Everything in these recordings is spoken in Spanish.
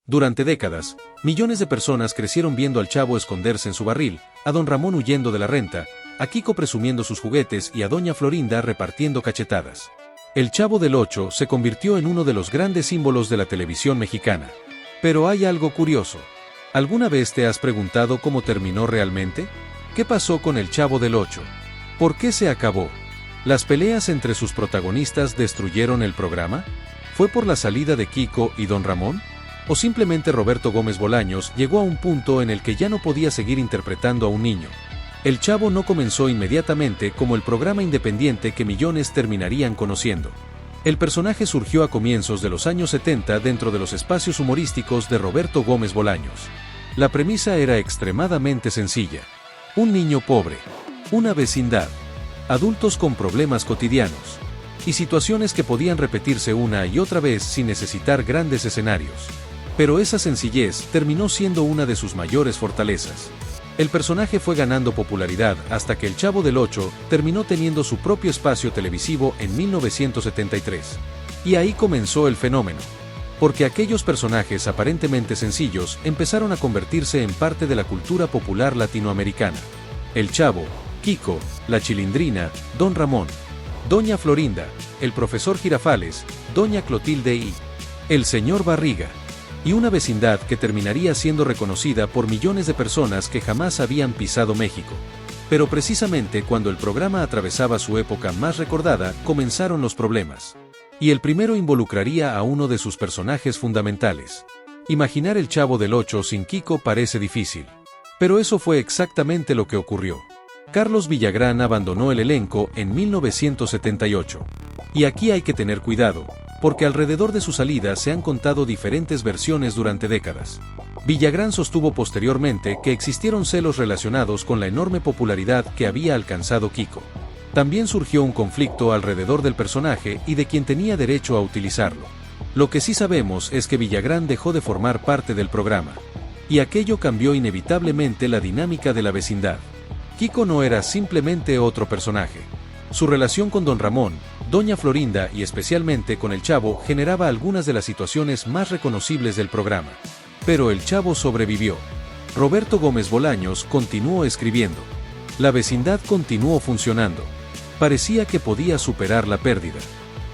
Durante décadas, millones de personas crecieron viendo al Chavo esconderse en su barril, a Don Ramón huyendo de la renta, a Kiko presumiendo sus juguetes y a Doña Florinda repartiendo cachetadas. El Chavo del Ocho se convirtió en uno de los grandes símbolos de la televisión mexicana. Pero hay algo curioso. ¿Alguna vez te has preguntado cómo terminó realmente? ¿Qué pasó con el Chavo del Ocho? ¿Por qué se acabó? ¿Las peleas entre sus protagonistas destruyeron el programa? ¿Fue por la salida de Kiko y Don Ramón? ¿O simplemente Roberto Gómez Bolaños llegó a un punto en el que ya no podía seguir interpretando a un niño? El Chavo no comenzó inmediatamente como el programa independiente que millones terminarían conociendo. El personaje surgió a comienzos de los años 70 dentro de los espacios humorísticos de Roberto Gómez Bolaños. La premisa era extremadamente sencilla. Un niño pobre, una vecindad, adultos con problemas cotidianos, y situaciones que podían repetirse una y otra vez sin necesitar grandes escenarios. Pero esa sencillez terminó siendo una de sus mayores fortalezas. El personaje fue ganando popularidad hasta que el Chavo del Ocho terminó teniendo su propio espacio televisivo en 1973. Y ahí comenzó el fenómeno. Porque aquellos personajes aparentemente sencillos empezaron a convertirse en parte de la cultura popular latinoamericana. El Chavo, Kiko, la Chilindrina, Don Ramón, Doña Florinda, el profesor Girafales, Doña Clotilde y el señor Barriga. Y una vecindad que terminaría siendo reconocida por millones de personas que jamás habían pisado México. Pero precisamente cuando el programa atravesaba su época más recordada, comenzaron los problemas. Y el primero involucraría a uno de sus personajes fundamentales. Imaginar el Chavo del Ocho sin Kiko parece difícil. Pero eso fue exactamente lo que ocurrió. Carlos Villagrán abandonó el elenco en 1978. Y aquí hay que tener cuidado, porque alrededor de su salida se han contado diferentes versiones durante décadas. Villagrán sostuvo posteriormente que existieron celos relacionados con la enorme popularidad que había alcanzado Kiko. También surgió un conflicto alrededor del personaje y de quien tenía derecho a utilizarlo. Lo que sí sabemos es que Villagrán dejó de formar parte del programa. Y aquello cambió inevitablemente la dinámica de la vecindad. Kiko no era simplemente otro personaje. Su relación con Don Ramón, Doña Florinda y especialmente con el Chavo generaba algunas de las situaciones más reconocibles del programa. Pero el Chavo sobrevivió. Roberto Gómez Bolaños continuó escribiendo. La vecindad continuó funcionando. Parecía que podía superar la pérdida.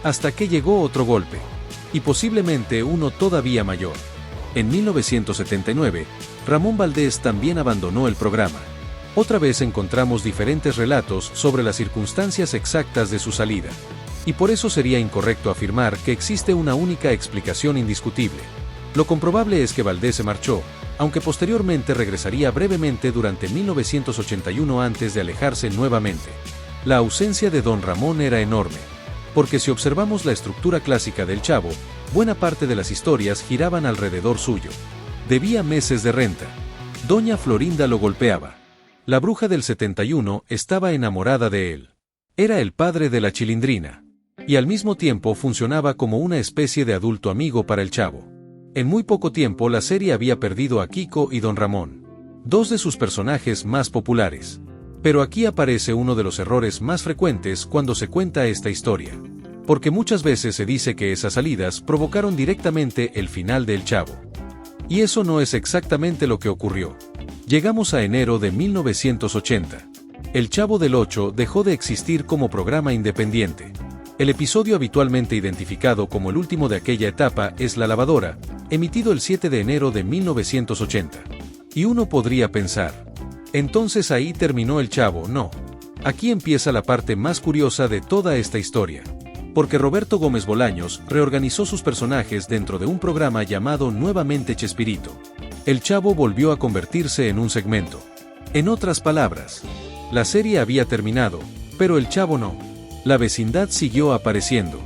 Hasta que llegó otro golpe. Y posiblemente uno todavía mayor. En 1979, Ramón Valdés también abandonó el programa. Otra vez encontramos diferentes relatos sobre las circunstancias exactas de su salida. Y por eso sería incorrecto afirmar que existe una única explicación indiscutible. Lo comprobable es que Valdés se marchó, aunque posteriormente regresaría brevemente durante 1981 antes de alejarse nuevamente. La ausencia de Don Ramón era enorme. Porque si observamos la estructura clásica del Chavo, buena parte de las historias giraban alrededor suyo. Debía meses de renta. Doña Florinda lo golpeaba. La bruja del 71 estaba enamorada de él. Era el padre de la Chilindrina. Y al mismo tiempo funcionaba como una especie de adulto amigo para el Chavo. En muy poco tiempo la serie había perdido a Kiko y Don Ramón, dos de sus personajes más populares. Pero aquí aparece uno de los errores más frecuentes cuando se cuenta esta historia. Porque muchas veces se dice que esas salidas provocaron directamente el final del Chavo. Y eso no es exactamente lo que ocurrió. Llegamos a enero de 1980. El Chavo del Ocho dejó de existir como programa independiente. El episodio habitualmente identificado como el último de aquella etapa es La Lavadora, emitido el 7 de enero de 1980. Y uno podría pensar, entonces ahí terminó el Chavo. No. Aquí empieza la parte más curiosa de toda esta historia. Porque Roberto Gómez Bolaños reorganizó sus personajes dentro de un programa llamado nuevamente Chespirito. El Chavo volvió a convertirse en un segmento. En otras palabras, la serie había terminado, pero el Chavo no. La vecindad siguió apareciendo.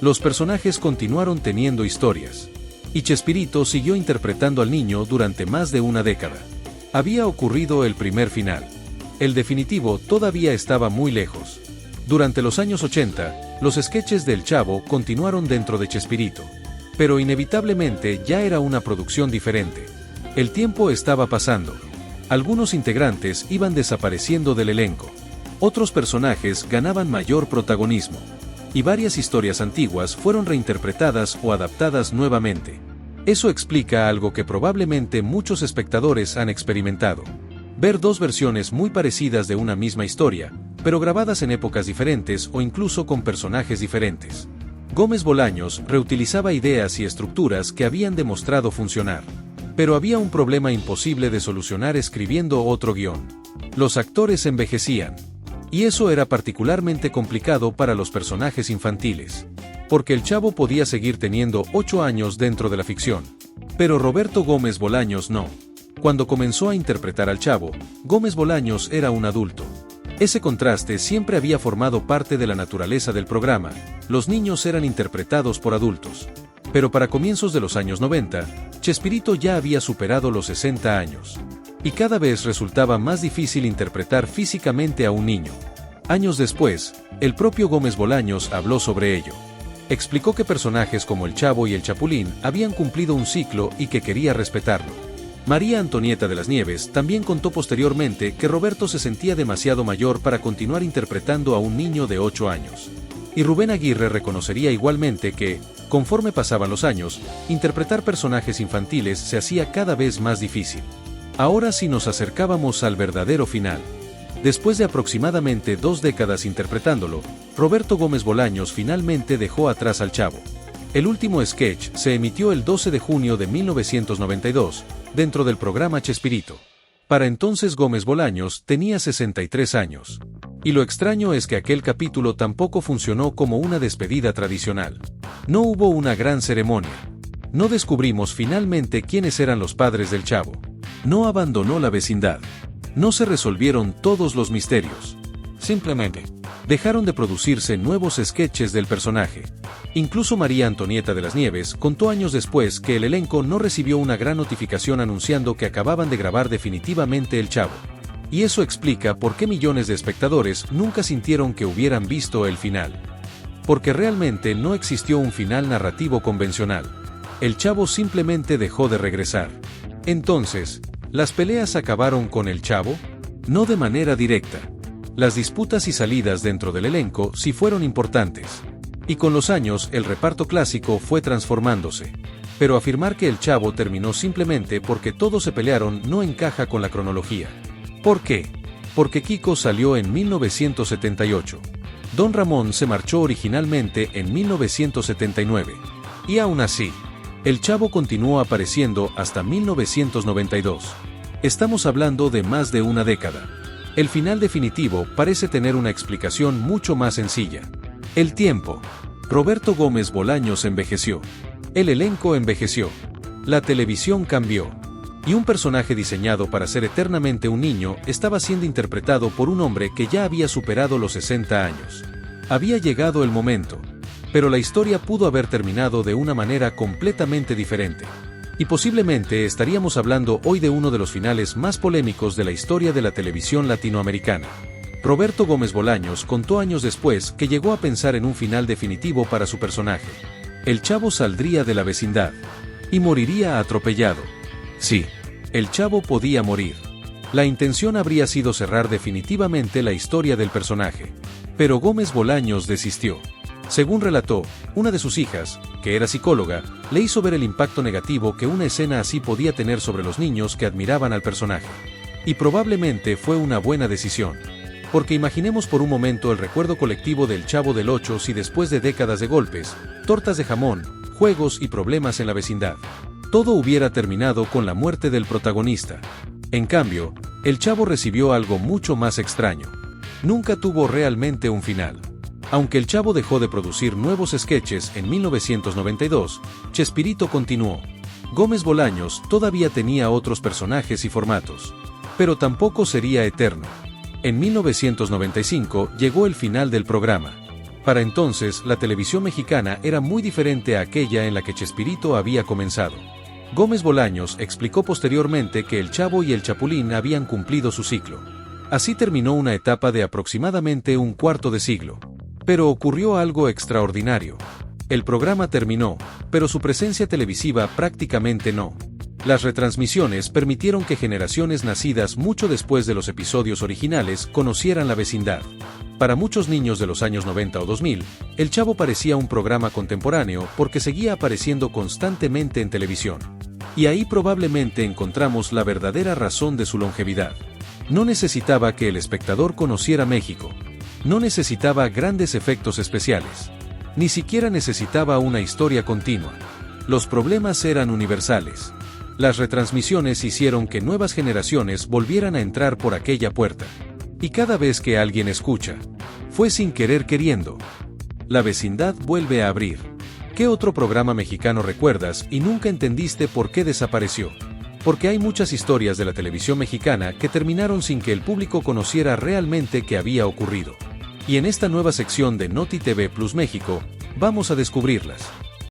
Los personajes continuaron teniendo historias. Y Chespirito siguió interpretando al niño durante más de una década. Había ocurrido el primer final. El definitivo todavía estaba muy lejos. Durante los años 80, los sketches del Chavo continuaron dentro de Chespirito. Pero inevitablemente ya era una producción diferente. El tiempo estaba pasando. Algunos integrantes iban desapareciendo del elenco. Otros personajes ganaban mayor protagonismo. Y varias historias antiguas fueron reinterpretadas o adaptadas nuevamente. Eso explica algo que probablemente muchos espectadores han experimentado. Ver dos versiones muy parecidas de una misma historia, pero grabadas en épocas diferentes o incluso con personajes diferentes. Gómez Bolaños reutilizaba ideas y estructuras que habían demostrado funcionar. Pero había un problema imposible de solucionar escribiendo otro guión. Los actores envejecían. Y eso era particularmente complicado para los personajes infantiles. Porque el Chavo podía seguir teniendo 8 años dentro de la ficción. Pero Roberto Gómez Bolaños no. Cuando comenzó a interpretar al Chavo, Gómez Bolaños era un adulto. Ese contraste siempre había formado parte de la naturaleza del programa. Los niños eran interpretados por adultos. Pero para comienzos de los años 90, Chespirito ya había superado los 60 años. Y cada vez resultaba más difícil interpretar físicamente a un niño. Años después, el propio Gómez Bolaños habló sobre ello. Explicó que personajes como el Chavo y el Chapulín habían cumplido un ciclo y que quería respetarlo. María Antonieta de las Nieves también contó posteriormente que Roberto se sentía demasiado mayor para continuar interpretando a un niño de 8 años. Y Rubén Aguirre reconocería igualmente que, conforme pasaban los años, interpretar personajes infantiles se hacía cada vez más difícil. Ahora sí nos acercábamos al verdadero final. Después de aproximadamente 2 décadas interpretándolo, Roberto Gómez Bolaños finalmente dejó atrás al Chavo. El último sketch se emitió el 12 de junio de 1992, dentro del programa Chespirito. Para entonces Gómez Bolaños tenía 63 años. Y lo extraño es que aquel capítulo tampoco funcionó como una despedida tradicional. No hubo una gran ceremonia. No descubrimos finalmente quiénes eran los padres del Chavo. No abandonó la vecindad. No se resolvieron todos los misterios. Simplemente, dejaron de producirse nuevos sketches del personaje. Incluso María Antonieta de las Nieves contó años después que el elenco no recibió una gran notificación anunciando que acababan de grabar definitivamente El Chavo. Y eso explica por qué millones de espectadores nunca sintieron que hubieran visto el final. Porque realmente no existió un final narrativo convencional. El Chavo simplemente dejó de regresar. Entonces, ¿las peleas acabaron con el Chavo? No de manera directa. Las disputas y salidas dentro del elenco sí fueron importantes. Y con los años el reparto clásico fue transformándose. Pero afirmar que el Chavo terminó simplemente porque todos se pelearon no encaja con la cronología. ¿Por qué? Porque Kiko salió en 1978. Don Ramón se marchó originalmente en 1979. Y aún así, el Chavo continuó apareciendo hasta 1992. Estamos hablando de más de una década. El final definitivo parece tener una explicación mucho más sencilla. El tiempo. Roberto Gómez Bolaños envejeció. El elenco envejeció. La televisión cambió. Y un personaje diseñado para ser eternamente un niño estaba siendo interpretado por un hombre que ya había superado los 60 años. Había llegado el momento. Pero la historia pudo haber terminado de una manera completamente diferente. Y posiblemente estaríamos hablando hoy de uno de los finales más polémicos de la historia de la televisión latinoamericana. Roberto Gómez Bolaños contó años después que llegó a pensar en un final definitivo para su personaje. El Chavo saldría de la vecindad. Y moriría atropellado. Sí, el Chavo podía morir. La intención habría sido cerrar definitivamente la historia del personaje. Pero Gómez Bolaños desistió. Según relató, una de sus hijas, que era psicóloga, le hizo ver el impacto negativo que una escena así podía tener sobre los niños que admiraban al personaje. Y probablemente fue una buena decisión. Porque imaginemos por un momento el recuerdo colectivo del Chavo del Ocho si después de décadas de golpes, tortas de jamón, juegos y problemas en la vecindad, todo hubiera terminado con la muerte del protagonista. En cambio, el Chavo recibió algo mucho más extraño. Nunca tuvo realmente un final. Aunque el Chavo dejó de producir nuevos sketches en 1992, Chespirito continuó. Gómez Bolaños todavía tenía otros personajes y formatos. Pero tampoco sería eterno. En 1995 llegó el final del programa. Para entonces, la televisión mexicana era muy diferente a aquella en la que Chespirito había comenzado. Gómez Bolaños explicó posteriormente que el Chavo y el Chapulín habían cumplido su ciclo. Así terminó una etapa de aproximadamente un cuarto de siglo. Pero ocurrió algo extraordinario. El programa terminó, pero su presencia televisiva prácticamente no. Las retransmisiones permitieron que generaciones nacidas mucho después de los episodios originales conocieran la vecindad. Para muchos niños de los años 90 o 2000, El Chavo parecía un programa contemporáneo porque seguía apareciendo constantemente en televisión. Y ahí probablemente encontramos la verdadera razón de su longevidad. No necesitaba que el espectador conociera México. No necesitaba grandes efectos especiales. Ni siquiera necesitaba una historia continua. Los problemas eran universales. Las retransmisiones hicieron que nuevas generaciones volvieran a entrar por aquella puerta. Y cada vez que alguien escucha, fue sin querer queriendo. La vecindad vuelve a abrir. ¿Qué otro programa mexicano recuerdas y nunca entendiste por qué desapareció? Porque hay muchas historias de la televisión mexicana que terminaron sin que el público conociera realmente qué había ocurrido. Y en esta nueva sección de Noti TV Plus México, vamos a descubrirlas.